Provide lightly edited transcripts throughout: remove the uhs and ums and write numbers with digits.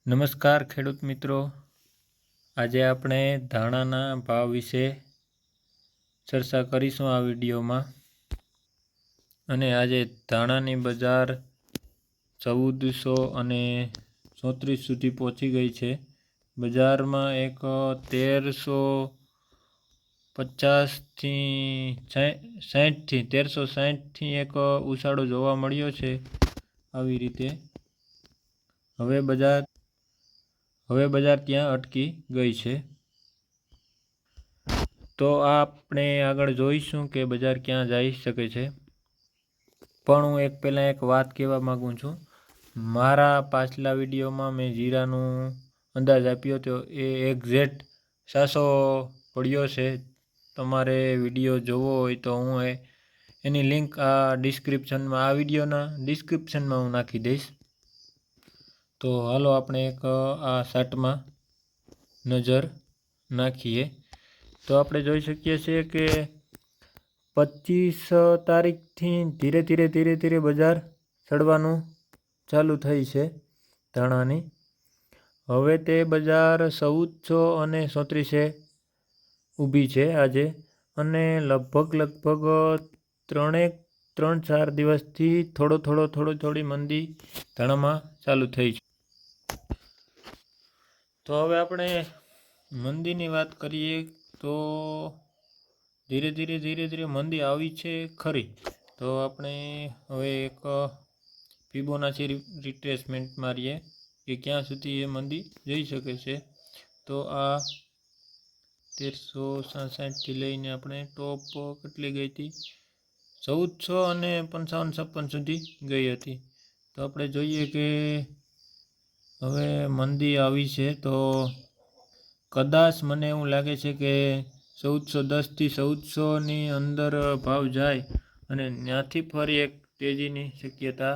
નમસ્કાર ખેડૂત મિત્રો, આજે આપણે ધાણાના ભાવ વિશે ચર્ચા કરીશું આ વિડીયોમાં. અને આજે ધાણાની બજાર 1400 અને 34 સુધી પહોંચી ગઈ છે. બજારમાં એક 1350થી એક ઉછાળો જોવા મળ્યો છે. આવી રીતે હવે બજાર ત્યાં અટકી ગઈ છે. તો આપણે આગળ જોઈશું કે બજાર ક્યાં જઈ શકે છે. પણ હું પહેલાં એક વાત કહેવા માગું છું. મારા પાછલા વિડીયોમાં મેં જીરાનું અંદાજ આપ્યો હતો, એ એક્ઝેક્ટ 700 પડ્યો છે. તમારે વિડીયો જોવો હોય તો હું એની લિંક આ વિડીયોના ડિસ્ક્રિપ્શનમાં હું નાખી દઈશ. તો હાલો આપણે એક આ ચાર્ટમાં નજર નાખીએ. તો આપણે જોઈ શકીએ છીએ કે 25 તારીખથી ધીરે ધીરે બજાર ચડવાનું ચાલુ થઈ છે ધાણાની. હવે તે બજાર 1400 અને 34 ઊભી છે આજે. અને લગભગ 3-4 દિવસથી થોડી મંદી ધાણામાં ચાલુ થઈ છે. તો હવે આપણે મંદીની વાત કરીએ તો ધીરે ધીરે મંદી આવી છે ખરી. તો આપણે હવે એક ફિબોનાચી રિટ્રેસમેન્ટ મારીએ કે ક્યાં સુધી એ મંદી જઈ શકે છે. તો આ 1367થી લઈને આપણે ટોપ કેટલી ગઈ હતી, 1400 અને 55-56 સુધી ગઈ હતી. તો આપણે જોઈએ કે હવે મંદી આવી છે. તો કદાચ મને એવું લાગે છે કે 1410થી 1400ની અંદર ભાવ જાય અને ત્યાંથી ફરી એક તેજીની શક્યતા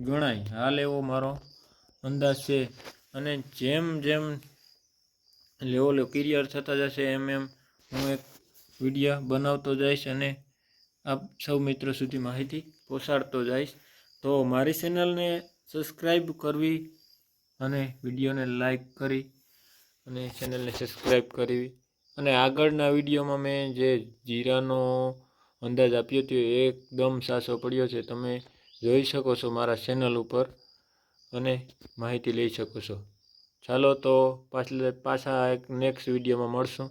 ગણાય. હાલ એવો મારો અંદાજ છે. અને જેમ લેવલો ક્લિયર થતા જશે એમ હું એક વિડીયો બનાવતો જઈશ અને આપ સૌ મિત્રો સુધી માહિતી પહોંચાડતો જઈશ. તો મારી ચેનલને સબસ્ક્રાઈબ કરવી અને વિડીયોને લાઈક કરી અને ચેનલને સબસ્ક્રાઈબ કરવી. અને આગળના વિડીયોમાં મેં જે જીરાનો અંદાજ આપ્યો હતો એકદમ સાચો પડ્યો છે. તમે જોઈ શકો છો મારા ચેનલ ઉપર અને માહિતી લઈ શકો છો. ચાલો તો પાછા એક નેક્સ્ટ વિડીયોમાં મળશું.